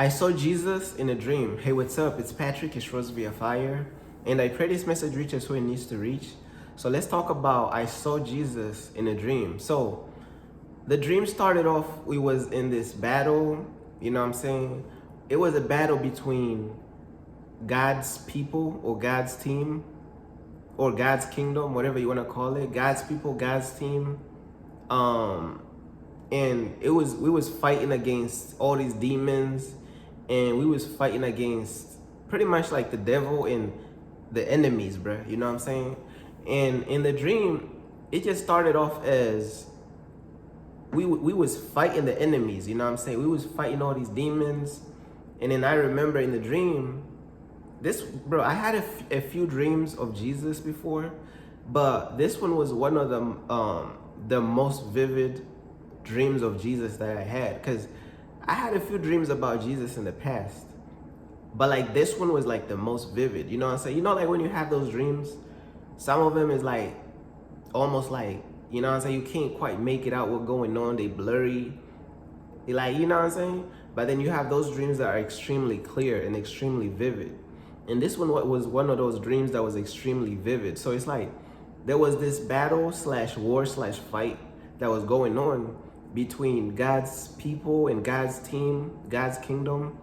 I saw Jesus in a dream. Hey, what's up? It's Patrick. It's Rose via Fire. And I pray this message reaches who it needs to reach. So let's talk about I saw Jesus in a dream. So the dream started off, we was in this battle, you know what I'm saying? It was a battle between God's people or God's team or God's kingdom, whatever you want to call it. God's people, God's team. And we was fighting against all these demons, and we was fighting against pretty much like the devil and the enemies, bruh. You know what I'm saying? And in the dream, it just started off as we was fighting the enemies. You know what I'm saying? We was fighting all these demons, and then I remember in the dream, I had a few dreams of Jesus before, but this one was one of the most vivid dreams of Jesus that I had, because I had a few dreams about Jesus in the past, but like this one was like the most vivid. You know what I'm saying? You know, like when you have those dreams, some of them is like almost like, you know what I'm saying, you can't quite make it out what's going on, they blurry, like, you know what I'm saying? But then you have those dreams that are extremely clear and extremely vivid, and this one was one of those dreams that was extremely vivid. So it's like there was this battle slash war slash fight that was going on between God's people and God's team, God's kingdom,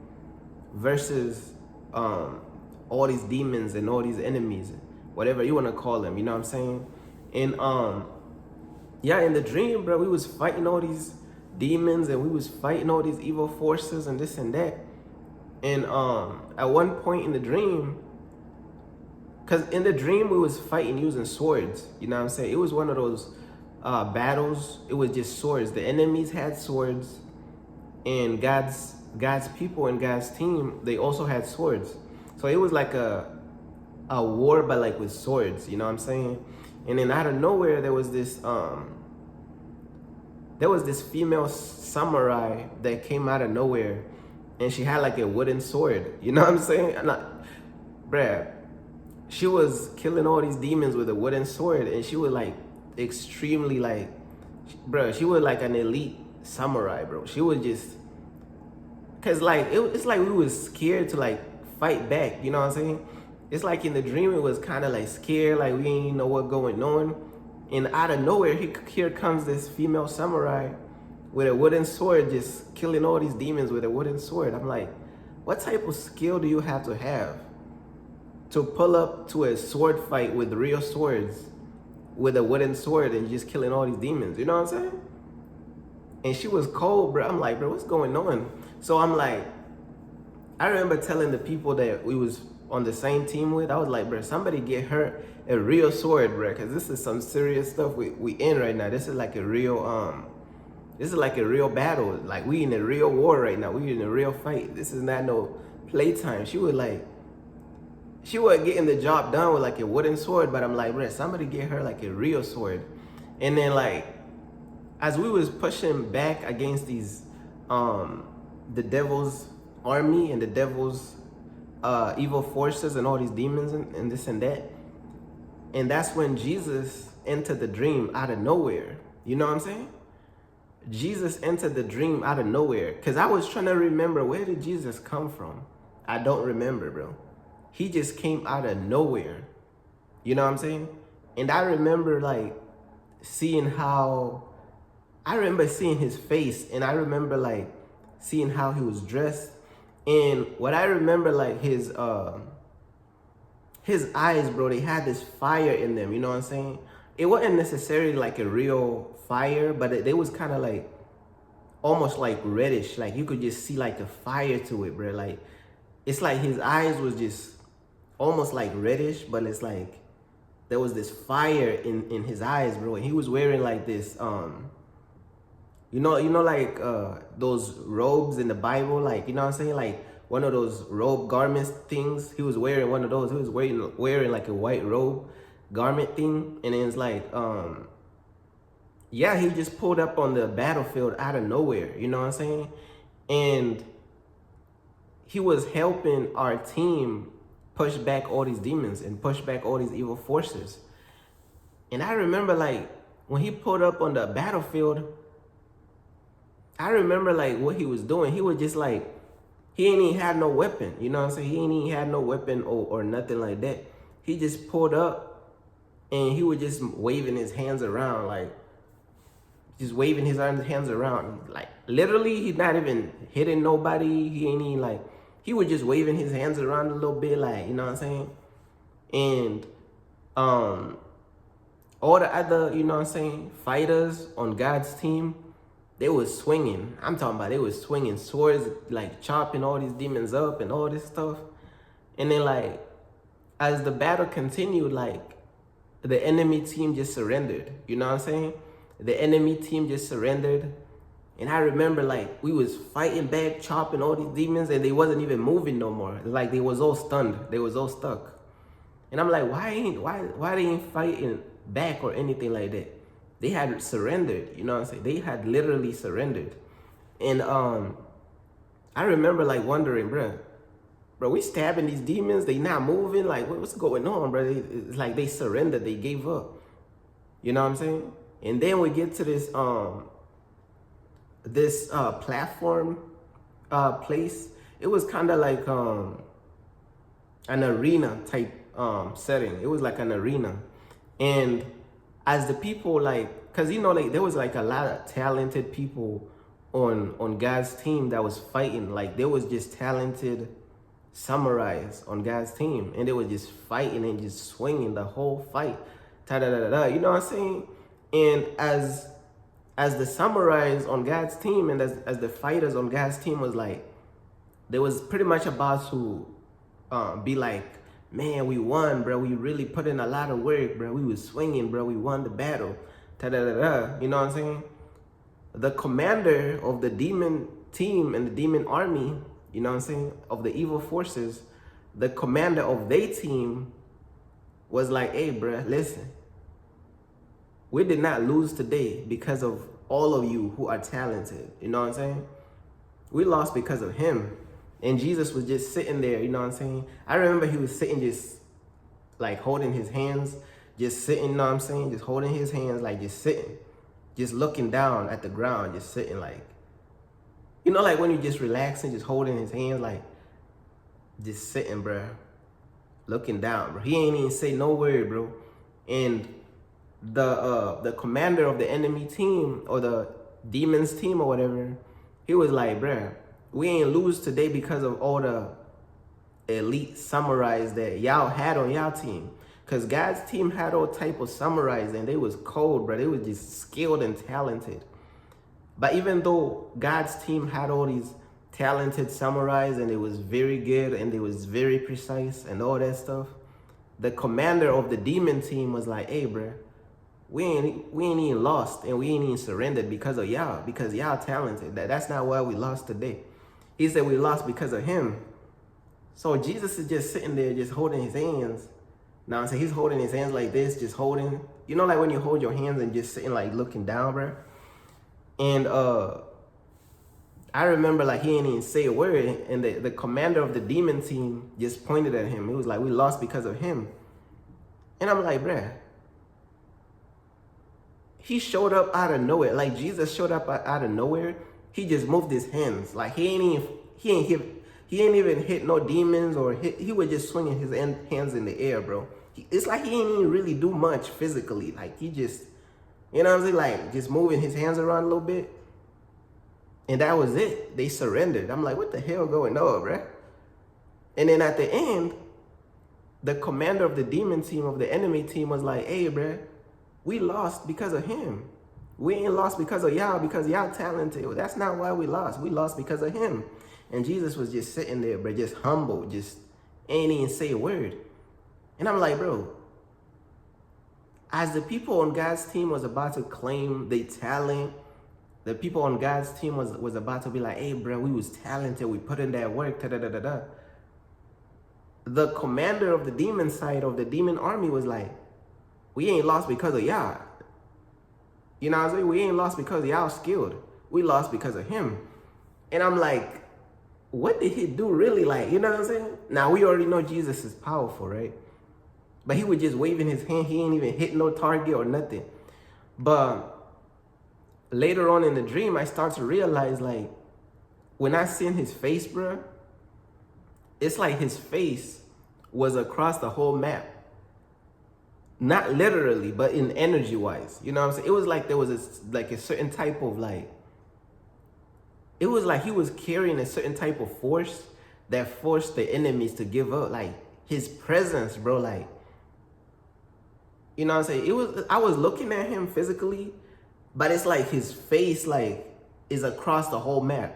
versus all these demons and all these enemies, whatever you want to call them, you know what I'm saying? And yeah, in the dream, bro, we was fighting all these demons and we was fighting all these evil forces and this and that. And at one point in the dream, because in the dream we was fighting using swords, you know what I'm saying? It was one of those battles. It was just swords. The enemies had swords, and God's people and God's team, they also had swords. So it was like a war, but like with swords, you know what I'm saying? And then out of nowhere there was this female samurai that came out of nowhere, and she had like a wooden sword, you know what I'm saying? Bruh, she was killing all these demons with a wooden sword, and she was like extremely like, bro, she was like an elite samurai, bro. She was just, cause like it's like we was scared to like fight back, you know what I'm saying? It's like in the dream it was kind of like scared, like we ain't know what going on, and out of nowhere here comes this female samurai with a wooden sword, just killing all these demons with a wooden sword. I'm like, what type of skill do you have to pull up to a sword fight with real swords, with a wooden sword, and just killing all these demons, you know what I'm saying? And she was cold, bro. I'm like, bro, what's going on? So I'm like, I remember telling the people that we was on the same team with, I was like, bro, somebody get her a real sword, bro, because this is some serious stuff we in right now. This is like a real battle. Like we in a real war right now. We in a real fight. This is not no playtime. She wasn't getting the job done with like a wooden sword, but I'm like, bro, somebody get her like a real sword. And then like, as we was pushing back against these, the devil's army and the devil's evil forces and all these demons and this and that, and that's when Jesus entered the dream out of nowhere. You know what I'm saying? Jesus entered the dream out of nowhere, because I was trying to remember, where did Jesus come from? I don't remember, bro. He just came out of nowhere. You know what I'm saying? And I remember like seeing his face, and I remember like seeing how he was dressed. And what I remember, like his eyes, bro, they had this fire in them, you know what I'm saying? It wasn't necessarily like a real fire, but they was kind of like almost like reddish. Like you could just see like a fire to it, bro. Like it's like his eyes was just almost like reddish, but it's like there was this fire in his eyes, bro. And he was wearing like this you know like those robes in the Bible, like, you know what I'm saying, like one of those robe garments things. He was wearing one of those. He was wearing like a white robe garment thing. And it's like yeah, he just pulled up on the battlefield out of nowhere, you know what I'm saying? And he was helping our team push back all these demons and push back all these evil forces. And I remember like when he pulled up on the battlefield, I remember like what he was doing. He was just like He ain't even had no weapon. You know what I'm saying? He ain't even had no weapon or nothing like that. He just pulled up and he was just waving his hands around, like just waving his hands around. Like literally, he's not even hitting nobody. He ain't even like, he was just waving his hands around a little bit, like, you know what I'm saying? And all the other, you know what I'm saying, fighters on God's team, they was swinging. I'm talking about they was swinging swords, like chopping all these demons up and all this stuff. And then like, as the battle continued, like the enemy team just surrendered. You know what I'm saying? The enemy team just surrendered. And I remember like we was fighting back, chopping all these demons, and they wasn't even moving no more. Like they was all stunned. They was all stuck. And I'm like, why they ain't fighting back or anything like that? They had surrendered, you know what I'm saying? They had literally surrendered. And I remember like wondering, bro, we stabbing these demons, they not moving, like what's going on, bro? It's like they surrendered, they gave up. You know what I'm saying? And then we get to this platform place. It was kind of like an arena type setting. It was like an arena. And as the people, like, cause you know, like there was like a lot of talented people on God's team that was fighting. Like there was just talented samurais on God's team, and they were just fighting and just swinging the whole fight. You know what I'm saying? And as the samurais on God's team and as the fighters on God's team was like, they was pretty much about to be like, man, we won, bro. We really put in a lot of work, bro. We was swinging, bro. We won the battle. You know what I'm saying? The commander of the demon team and the demon army, you know what I'm saying, of the evil forces, the commander of their team was like, hey, bro, listen. We did not lose today because of all of you who are talented. You know what I'm saying? We lost because of him. And Jesus was just sitting there, you know what I'm saying? I remember he was sitting just like holding his hands, just sitting, you know what I'm saying? Just holding his hands, like just sitting, just looking down at the ground, just sitting like, you know, like when you just relaxing, just holding his hands, like just sitting, bro, looking down, bro. He ain't even say no word, bro. And the commander of the enemy team or the demons team or whatever, he was like, bro, we ain't lose today because of all the elite samurais that y'all had on y'all team. Because God's team had all type of samurais and they was cold, bro. They was just skilled and talented. But even though God's team had all these talented samurais and it was very good and it was very precise and all that stuff, the commander of the demon team was like, hey, bro, we ain't even lost and we ain't even surrendered because of y'all, because y'all talented. That's not why we lost today. He said we lost because of him. So Jesus is just sitting there, just holding his hands. Now I'm saying he's holding his hands like this, just holding. You know, like when you hold your hands and just sitting like looking down, bro. And I remember like he ain't even say a word, and the commander of the demon team just pointed at him. He was like, we lost because of him. And I'm like, bruh, he showed up out of nowhere. Like Jesus showed up out of nowhere. He just moved his hands. Like he ain't even hit no demons or he was just swinging his hands in the air, bro. It's like he ain't even really do much physically. Like he just, you know what I'm saying? Like just moving his hands around a little bit. And that was it. They surrendered. I'm like, what the hell going on, bro? And then at the end, the commander of the demon team, of the enemy team was like, hey, bro, we lost because of him. We ain't lost because of y'all, because y'all talented. That's not why we lost. We lost because of him. And Jesus was just sitting there, bro, just humble, just ain't even say a word. And I'm like, bro, as the people on God's team was about to claim their talent, the people on God's team was about to be like, hey, bro, we was talented. We put in that work, da-da-da-da-da. The commander of the demon side of the demon army was like, we ain't lost because of y'all. You know what I'm saying? We ain't lost because y'all skilled. We lost because of him. And I'm like, what did he do really? Like, you know what I'm saying? Now, we already know Jesus is powerful, right? But he was just waving his hand. He ain't even hit no target or nothing. But later on in the dream, I start to realize, like, when I seen his face, bro, it's like his face was across the whole map. Not literally, but in energy wise. You know what I'm saying? It was like there was a certain type of like, it was like he was carrying a certain type of force that forced the enemies to give up. Like his presence, bro, like, you know what I'm saying? I was looking at him physically, but it's like his face like is across the whole map.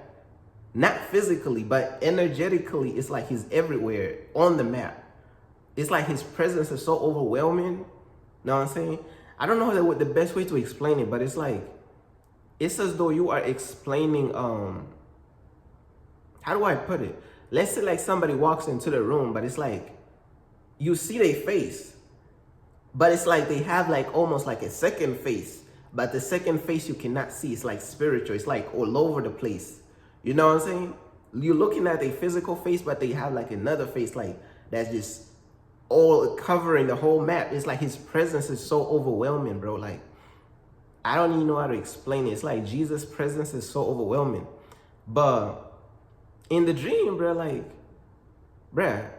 Not physically, but energetically, it's like he's everywhere on the map. It's like his presence is so overwhelming. You know what I'm saying? I don't know what the best way to explain it, but it's like, it's as though you are explaining, how do I put it? Let's say like somebody walks into the room, but it's like, you see their face, but it's like they have like almost like a second face, but the second face you cannot see. It's like spiritual. It's like all over the place. You know what I'm saying? You're looking at a physical face, but they have like another face like that's just all covering the whole map. It's like his presence is so overwhelming, bro. Like, I don't even know how to explain it. It's like Jesus' presence is so overwhelming. But in the dream, bro, like, bruh,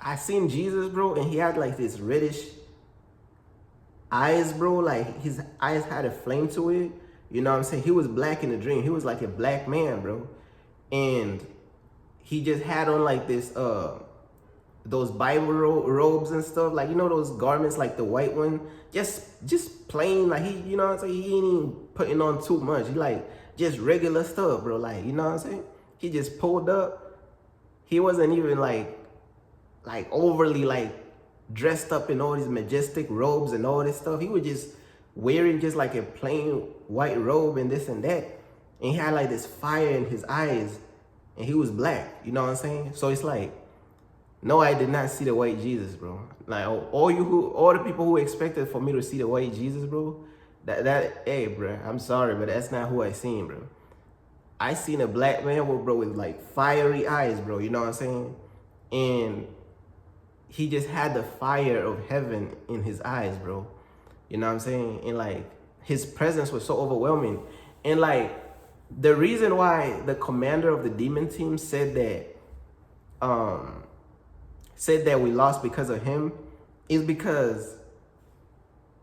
I seen Jesus, bro, and he had like this reddish eyes, bro. Like his eyes had a flame to it. You know what I'm saying? He was black in the dream. He was like a black man, bro. And he just had on like this, those Bible robes and stuff. Like, you know, those garments, like the white one, just plain, like he, you know what I'm saying? He ain't even putting on too much. He like just regular stuff, bro. Like, you know what I'm saying? He just pulled up. He wasn't even like overly like dressed up in all these majestic robes and all this stuff. He was just wearing just like a plain white robe and this and that. And he had like this fire in his eyes, and he was black, you know what I'm saying? So it's like, no, I did not see the white Jesus, bro. Like all the people who expected for me to see the white Jesus, bro, hey, bro, I'm sorry, but that's not who I seen, bro. I seen a black man with like fiery eyes, bro, you know what I'm saying? And he just had the fire of heaven in his eyes, bro. You know what I'm saying? And like his presence was so overwhelming. And like the reason why the commander of the demon team said that we lost because of him is because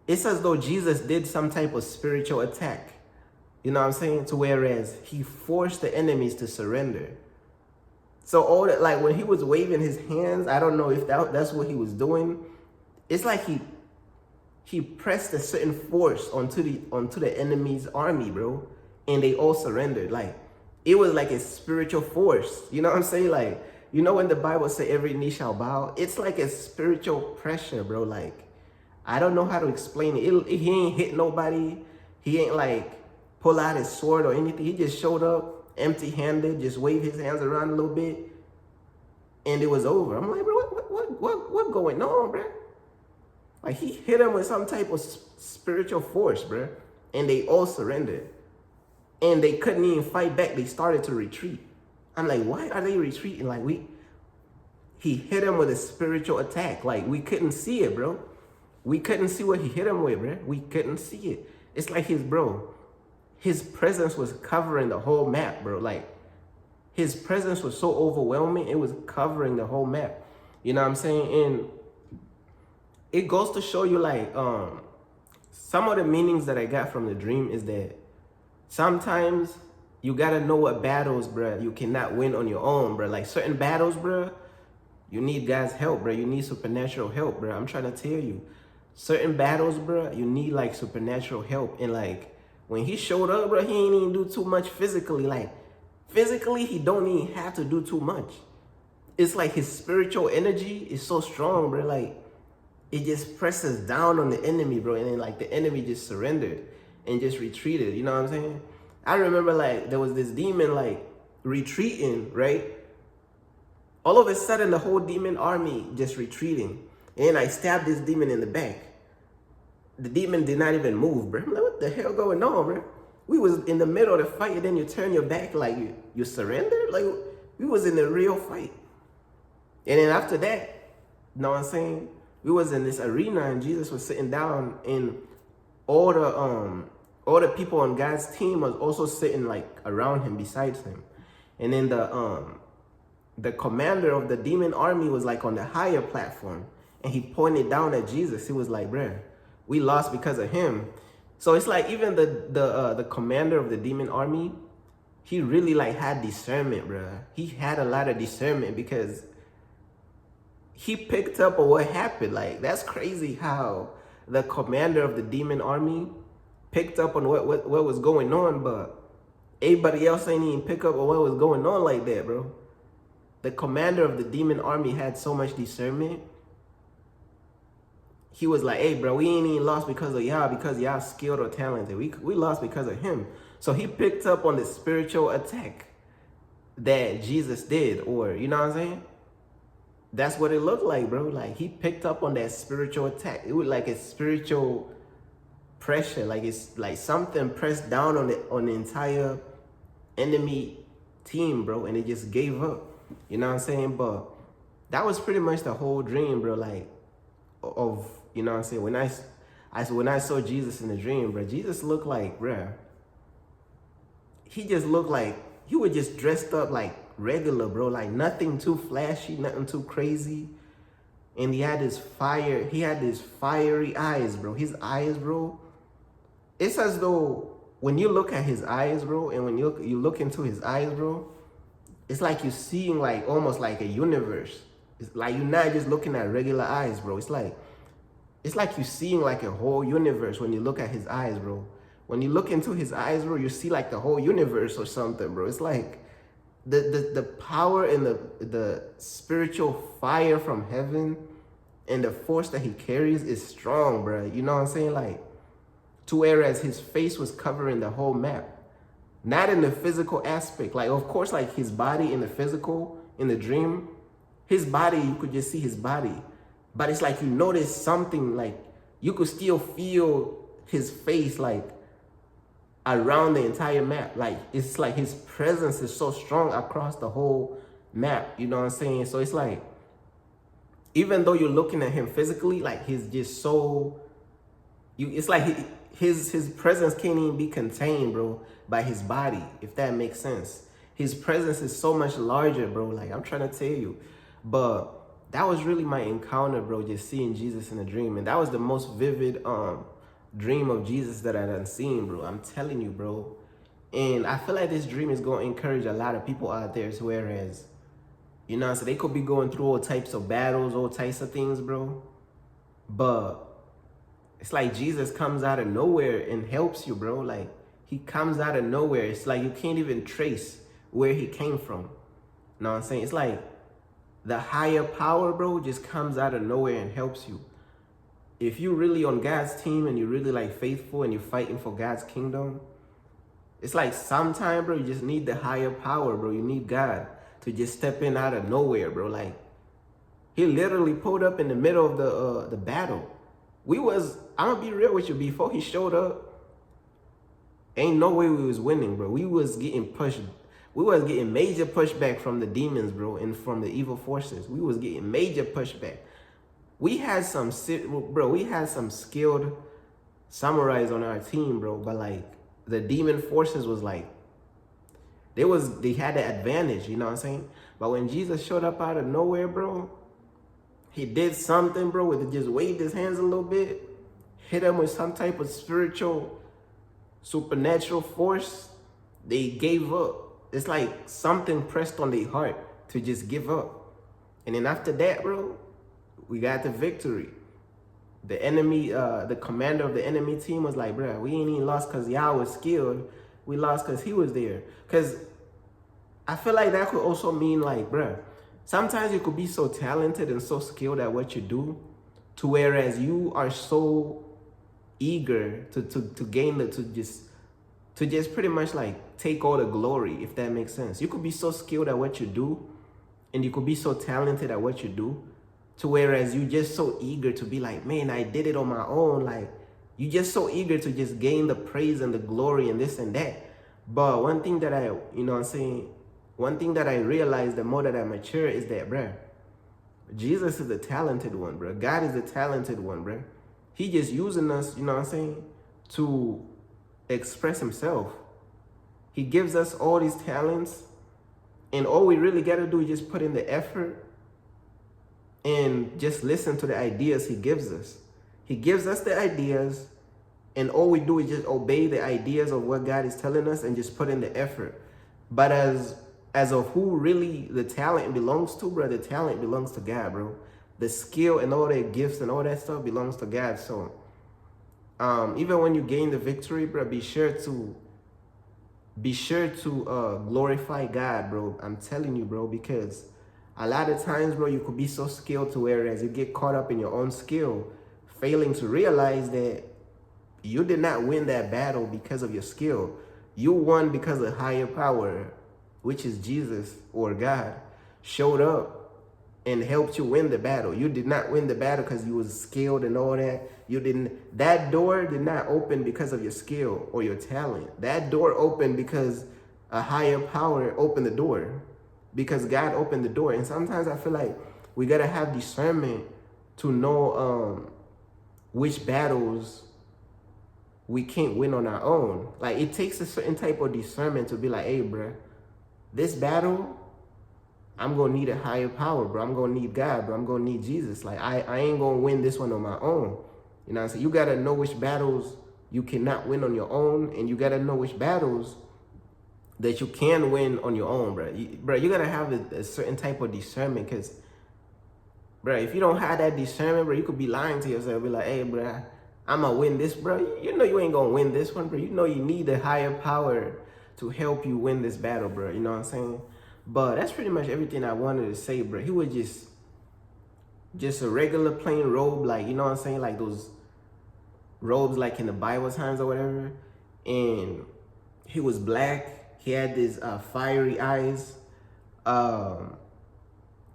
it's as though Jesus did some type of spiritual attack. You know what I'm saying? To whereas he forced the enemies to surrender. So all that, like when he was waving his hands, I don't know if that's what he was doing. It's like he pressed a certain force onto the enemy's army, bro, and they all surrendered. Like it was like a spiritual force. You know what I'm saying? Like, you know when the Bible say every knee shall bow, it's like a spiritual pressure, bro. Like I don't know how to explain it. He ain't hit nobody. He ain't like pull out his sword or anything. He just showed up empty-handed, just waved his hands around a little bit, and it was over. I'm like, bro, what going on, bro? Like he hit him with some type of spiritual force, bro, and they all surrendered, and they couldn't even fight back. They started to retreat. I'm like, why are they retreating? Like he hit him with a spiritual attack. Like we couldn't see it, bro. We couldn't see what he hit him with, bro. We couldn't see it. It's like his presence was covering the whole map, bro. Like his presence was so overwhelming, it was covering the whole map. You know what I'm saying? And it goes to show you like some of the meanings that I got from the dream is that sometimes you gotta know what battles, bro, you cannot win on your own, bro. Like certain battles, bro, you need God's help, bro. You need supernatural help, bro. I'm trying to tell you. Certain battles, bro, you need like supernatural help. And like when he showed up, bro, he ain't even do too much physically. Like physically, he don't even have to do too much. It's like his spiritual energy is so strong, bro. Like it just presses down on the enemy, bro. And then like the enemy just surrendered and just retreated. You know what I'm saying? I remember like there was this demon like retreating, right? All of a sudden, the whole demon army just retreating. And I stabbed this demon in the back. The demon did not even move, bro. I'm like, what the hell going on, bro? We was in the middle of the fight, and then you turn your back like you surrendered? Like, we was in the real fight. And then after that, you know what I'm saying? We was in this arena, and Jesus was sitting down, and all the people on God's team was also sitting like around him, besides him. And then the commander of the demon army was like on the higher platform, and he pointed down at Jesus. He was like, bruh, we lost because of him. So it's like even the commander of the demon army, he really like had discernment, bruh. He had a lot of discernment because he picked up on what happened. Like, that's crazy how the commander of the demon army picked up on what was going on, but everybody else ain't even pick up on what was going on like that, bro. The commander of the demon army had so much discernment. He was like, hey, bro, we ain't even lost because of y'all, because y'all skilled or talented. We lost because of him. So he picked up on the spiritual attack that Jesus did, or, you know what I'm saying? That's what it looked like, bro. Like, he picked up on that spiritual attack. It was like a spiritual pressure. Like, it's like something pressed down on the entire enemy team, bro, and it just gave up. You know what I'm saying? But that was pretty much the whole dream, bro. Like, of, you know what I'm saying? When I saw Jesus in the dream, bro, Jesus looked like, bro, he just looked like he was just dressed up like regular, bro. Like, nothing too flashy, nothing too crazy. And he had this fiery eyes, bro. His eyes, bro, it's as though when you look at his eyes, bro, and when you look into his eyes, bro, it's like you're seeing like almost like a universe. It's like you're not just looking at regular eyes, bro. It's like you're seeing like a whole universe when you look at his eyes, bro. When you look into his eyes, bro, you see like the whole universe or something, bro. It's like the power and the spiritual fire from heaven and the force that he carries is strong, bro. You know what I'm saying? Like, to whereas his face was covering the whole map. Not in the physical aspect. Like, of course, like his body in the physical, in the dream, his body, you could just see his body. But it's like you notice something, like you could still feel his face, like around the entire map. Like, it's like his presence is so strong across the whole map. You know what I'm saying? So it's like, even though you're looking at him physically, like he's just so, it's like his presence can't even be contained, bro, by his body, if that makes sense. His presence is so much larger, bro. Like, I'm trying to tell you. But that was really my encounter, bro, just seeing Jesus in a dream. And that was the most vivid dream of Jesus that I done seen, bro. I'm telling you, bro. And I feel like this dream is going to encourage a lot of people out there, so whereas, you know, so they could be going through all types of battles, all types of things, bro. But it's like Jesus comes out of nowhere and helps you, bro. Like, he comes out of nowhere. It's like you can't even trace where he came from. You know what I'm saying? It's like the higher power, bro, just comes out of nowhere and helps you. If you're really on God's team and you're really like faithful and you're fighting for God's kingdom, it's like sometimes, bro, you just need the higher power, bro. You need God to just step in out of nowhere, bro. Like, he literally pulled up in the middle of the battle. I'm gonna be real with you, before he showed up, ain't no way we was winning, bro. We was getting pushed. We was getting major pushback from the demons, bro, and from the evil forces. We was getting major pushback. We had some skilled samurais on our team, bro, but like the demon forces was like, they had the advantage, you know what I'm saying? But when Jesus showed up out of nowhere, bro, he did something, bro, with it, just waved his hands a little bit, hit him with some type of spiritual, supernatural force. They gave up. It's like something pressed on their heart to just give up. And then after that, bro, we got the victory. The enemy, the commander of the enemy team was like, bro, we ain't even lost because y'all was skilled. We lost because he was there. Because I feel like that could also mean like, bro, sometimes you could be so talented and so skilled at what you do, to whereas you are so eager to gain to just pretty much like take all the glory, if that makes sense. You could be so skilled at what you do, and you could be so talented at what you do, to whereas you just so eager to be like, man, I did it on my own. Like, you just so eager to just gain the praise and the glory and this and that. But one thing that one thing that I realized the more that I mature is that, bruh, Jesus is the talented one, bruh. God is the talented one, bruh. He just using us, you know what I'm saying, to express himself. He gives us all these talents, And all we really got to do is just put in the effort and just listen to the ideas he gives us. He gives us the ideas, and all we do is just obey the ideas of what God is telling us and just put in the effort. But as of who really the talent belongs to, bro, the talent belongs to God, bro. The skill and all the gifts and all that stuff belongs to God. So even when you gain the victory, bro, be sure to glorify God, bro. I'm telling you, bro, because a lot of times, bro, you could be so skilled to whereas you get caught up in your own skill, failing to realize that you did not win that battle because of your skill. You won because a higher power, which is Jesus or God, showed up and helped you win the battle. You did not win the battle because you was skilled and all that. That door did not open because of your skill or your talent. That door opened because a higher power opened the door, because God opened the door. And sometimes I feel like we got to have discernment to know which battles we can't win on our own. Like, it takes a certain type of discernment to be like, hey, bro, this battle, I'm going to need a higher power, bro. I'm going to need God, bro. I'm going to need Jesus. Like, I ain't going to win this one on my own. You know what I'm saying? You got to know which battles you cannot win on your own, and you got to know which battles that you can win on your own, bro. You got to have a certain type of discernment, because, bro, if you don't have that discernment, bro, you could be lying to yourself. Be like, hey, bro, I'm going to win this, bro. You know you ain't going to win this one, bro. You know you need a higher power to help you win this battle, bro. You know what I'm saying? But that's pretty much everything I wanted to say, bro. He was just a regular plain robe, like, you know what I'm saying? Like those robes like in the Bible times or whatever. And he was black. He had these fiery eyes.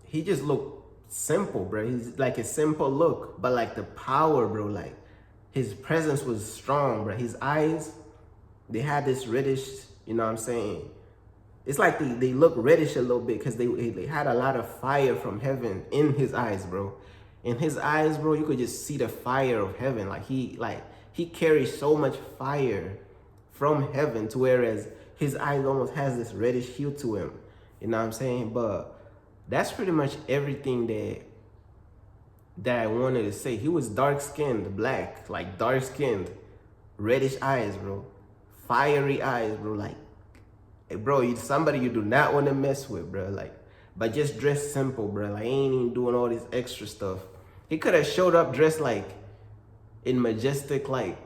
He just looked simple, bro. He's like a simple look, but like the power, bro, like his presence was strong, bro. His eyes, they had this reddish, you know what I'm saying? It's like they look reddish a little bit because they had a lot of fire from heaven in his eyes, bro. In his eyes, bro, you could just see the fire of heaven. Like he carries so much fire from heaven to whereas his eyes almost has this reddish hue to him. You know what I'm saying? But that's pretty much everything that I wanted to say. He was dark-skinned, black, like dark-skinned, reddish eyes, bro. Fiery eyes, bro. Like, hey, bro, you somebody you do not want to mess with, bro. Like, but just dress simple, bro. Like, ain't even doing all this extra stuff. He could have showed up dressed like in majestic, like,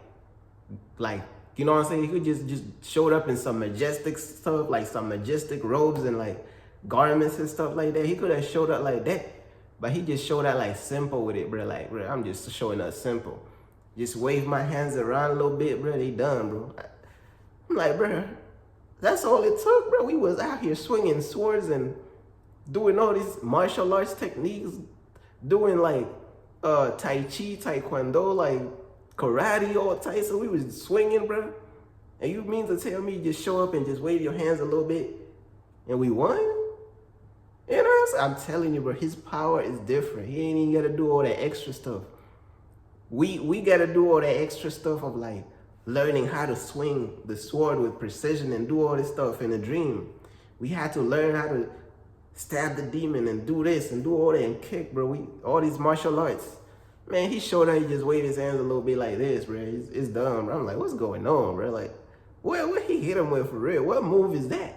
you know what I'm saying? He could just showed up in some majestic stuff, like some majestic robes and like garments and stuff like that. He could have showed up like that, but he just showed up like simple with it, bro. Like, bro, I'm just showing up simple. Just wave my hands around a little bit, bro. They done, bro. I'm like, bro, that's all it took, bro. We was out here swinging swords and doing all these martial arts techniques, doing like Tai Chi, Taekwondo, like karate, all types. So we was swinging, bro. And you mean to tell me you just show up and just wave your hands a little bit and we won? You know what I'm saying? I'm telling you, bro, his power is different. He ain't even got to do all that extra stuff. We got to do all that extra stuff of like learning how to swing the sword with precision and do all this stuff in a dream. We had to learn how to stab the demon and do this and do all that and kick, bro. All these martial arts. Man, he showed up, he just waved his hands a little bit like this, bro. It's done, bro. I'm like, what's going on, bro? Like, what he hit him with for real? What move is that?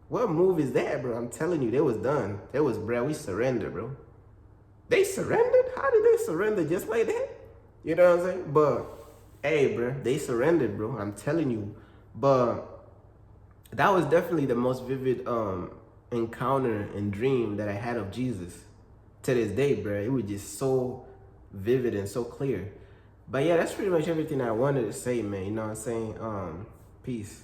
What move is that, bro? I'm telling you, they was done. It was, bro, we surrendered, bro. They surrendered? How did they surrender just like that? You know what I'm saying? But, hey, bro, they surrendered, bro. I'm telling you. But that was definitely the most vivid encounter and dream that I had of Jesus to this day, bro. It was just so vivid and so clear. But yeah, that's pretty much everything I wanted to say, man. You know what I'm saying? Peace.